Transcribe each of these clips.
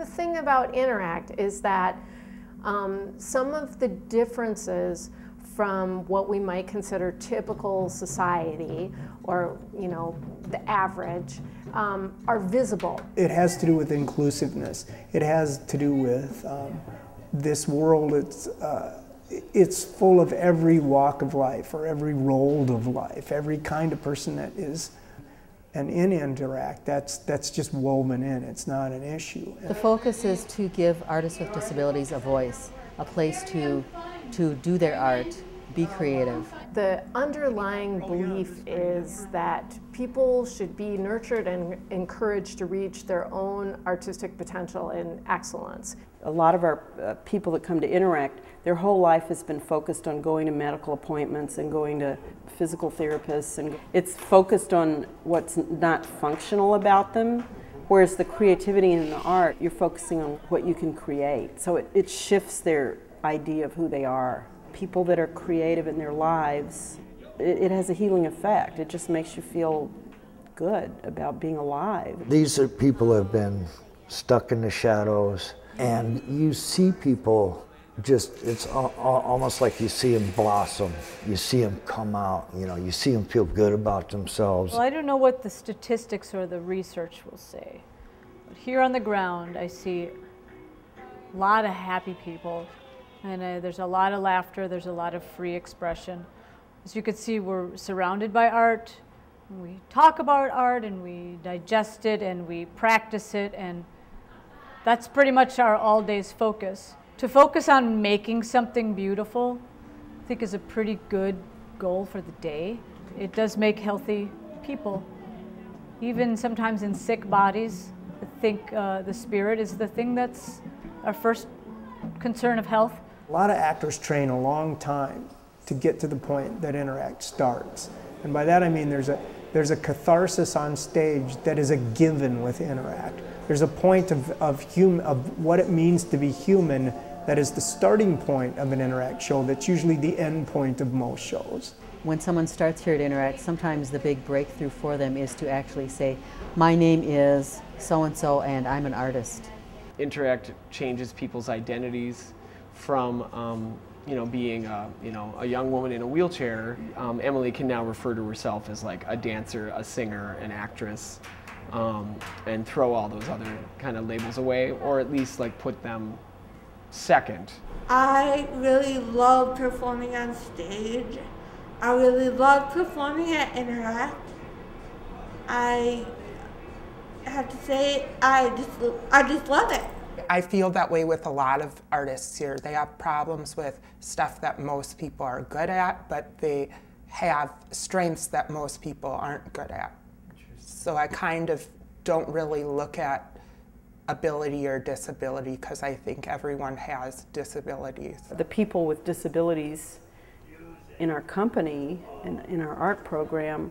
the thing about Interact is that some of the differences from what we might consider typical society or, you know, the average are visible. It has to do with inclusiveness. It has to do with this world. It's full of every walk of life or every role of life, every kind of person that is. And in Interact, that's just woven in. It's not an issue. The focus is to give artists with disabilities a voice, a place to do their art, be creative. The underlying belief is that people should be nurtured and encouraged to reach their own artistic potential and excellence. A lot of our people that come to Interact, their whole life has been focused on going to medical appointments and going to physical therapists, and it's focused on what's not functional about them, whereas the creativity in the art, you're focusing on what you can create. So it shifts their idea of who they are. People that are creative in their lives, it has a healing effect. It just makes you feel good about being alive. These are people who have been stuck in the shadows, and you see people just, it's almost like you see them blossom. You see them come out, you know, you see them feel good about themselves. Well, I don't know what the statistics or the research will say, but here on the ground I see a lot of happy people. And there's a lot of laughter, there's a lot of free expression. As you can see, we're surrounded by art. We talk about art and we digest it and we practice it, and that's pretty much our all day's focus. To focus on making something beautiful, I think is a pretty good goal for the day. It does make healthy people. Even sometimes in sick bodies, I think the spirit is the thing that's our first concern of health. A lot of actors train a long time to get to the point that Interact starts. And by that I mean there's a catharsis on stage that is a given with Interact. There's a point of what it means to be human that is the starting point of an Interact show that's usually the end point of most shows. When someone starts here at Interact, sometimes the big breakthrough for them is to actually say, my name is so-and-so and I'm an artist. Interact changes people's identities from you know, being a young woman in a wheelchair. Emily can now refer to herself as like a dancer, a singer, an actress, and throw all those other kind of labels away, or at least like put them second. I really love performing on stage. I really love performing at Interact. I have to say, I just love it. I feel that way with a lot of artists here. They have problems with stuff that most people are good at, but they have strengths that most people aren't good at. So I kind of don't really look at ability or disability because I think everyone has disabilities. The people with disabilities in our company, in our art program,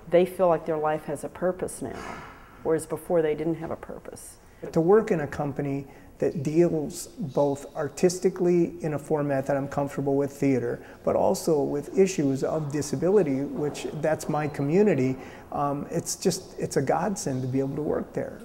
they feel like their life has a purpose now, whereas before they didn't have a purpose. To work in a company that deals both artistically in a format that I'm comfortable with, theater, but also with issues of disability, which that's my community, it's a godsend to be able to work there.